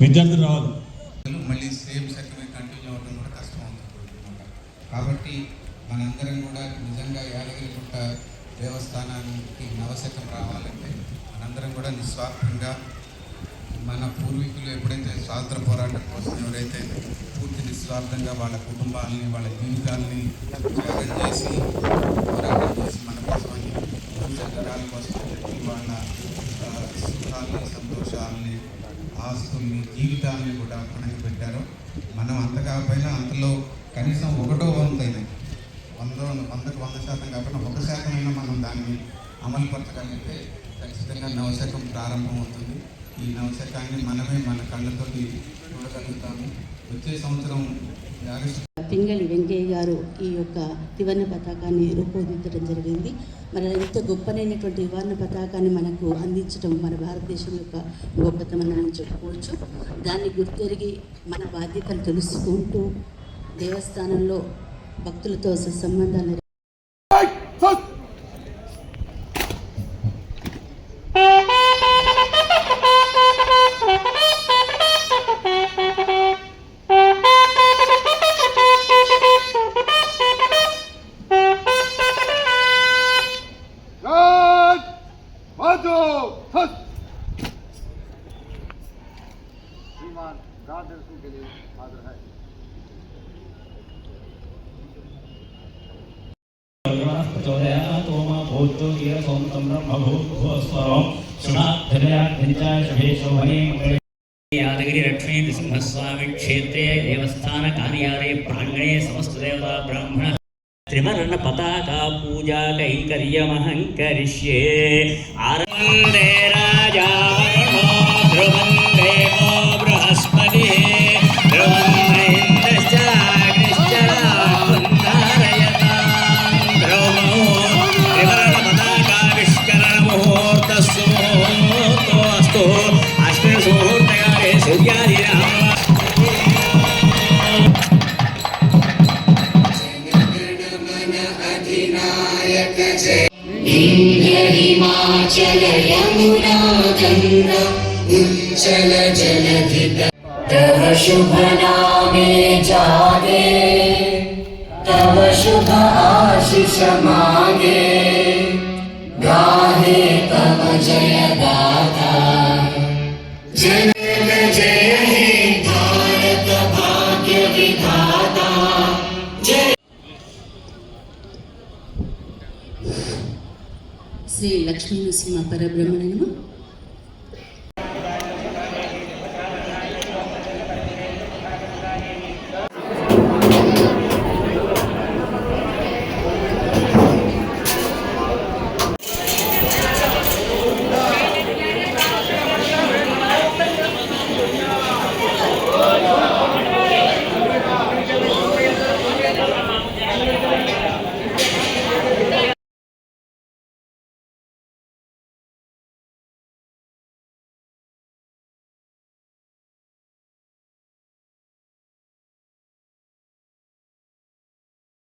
విద్యార్థులు రావాలి. మళ్ళీ సేమ్ సెక్షన్ కంటిన్యూ అవ్వడం కూడా కష్టం అవుతుంది. కాబట్టి మనందరం కూడా నిజంగా యాదగిరిగుట్ట దేవస్థానానికి నవశకం రావాలంటే మనందరం కూడా నిస్వార్థంగా మన పూర్వీకులు ఎప్పుడైతే స్వాతంత్ర పోరాటం కోసం ఎవరైతే పూర్తి నిస్వార్థంగా వాళ్ళ కుటుంబాలని వాళ్ళ జీవితాలని త్యాగం చేసి పోరాటం చేసి మన కోసమని తరాల కోసం చెప్పి వాళ్ళ సుఖాలని సంతోషాలని ఆస్తుల్ని జీవితాలని కూడా పణంగా పెట్టారు. మనం అంత కాకపోయినా అంతలో కనీసం 1/100 అయినాయి. 100% కాకుండా 1% అయినా మనం దాన్ని అమలుపరచగలిగితే ఖచ్చితంగా నవశకం ప్రారంభం అవుతుంది. ఈ నవశకాన్ని మనమే మన కళ్ళతోటి చూడగలుగుతాము. వచ్చే సంవత్సరం పింగళి వెంకయ్య గారు ఈ యొక్క త్రివర్ణ పతాకాన్ని రూపొందించడం జరిగింది. మరి ఎంత గొప్పనైనటువంటి త్రివర్ణ పతాకాన్ని మనకు అందించడం మన భారతదేశం యొక్క గొప్పతనం చెప్పుకోవచ్చు. దాన్ని గుర్తెరిగి మన బాధ్యతలు తెలుసుకుంటూ దేవస్థానంలో భక్తులతో సంబంధాలు के लिए हाजिर है। यादगिरी लक्ष्मी नृसिंहस्वामी क्षेत्रे देवस्थान कार्यालय प्रांगणे समस्त देवता ब्राह्मण त्रिवर्ण पताका पूजा कैंकर्यमहं करिष्ये। आरंदे राजा ध्रुवं देवो बृहस्पतिः ध्रुवं हिमाचल यमुना गंगा उच्चल जलधि तव शुभ नामे जागे तव शुभ आशीष मांगे गाहे तव जय गाथा जय जय हे भारत भाग्य विधाता जय। శ్రీ లక్ష్మీ నరసింహ పరబ్రహ్మణము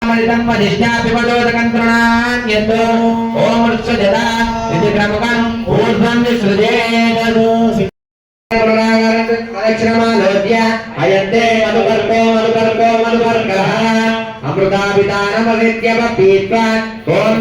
मलितं वदिष्ठापि वदोदकन्त्रणान् यतो ओम ऋक्षजदा इति क्रमकम् ऊर्ध्वं विसृजेत अक्षरमालोद्य अयन्ते मधुपर्कः अमृताभिधानमविद्यम पीत्वा ओम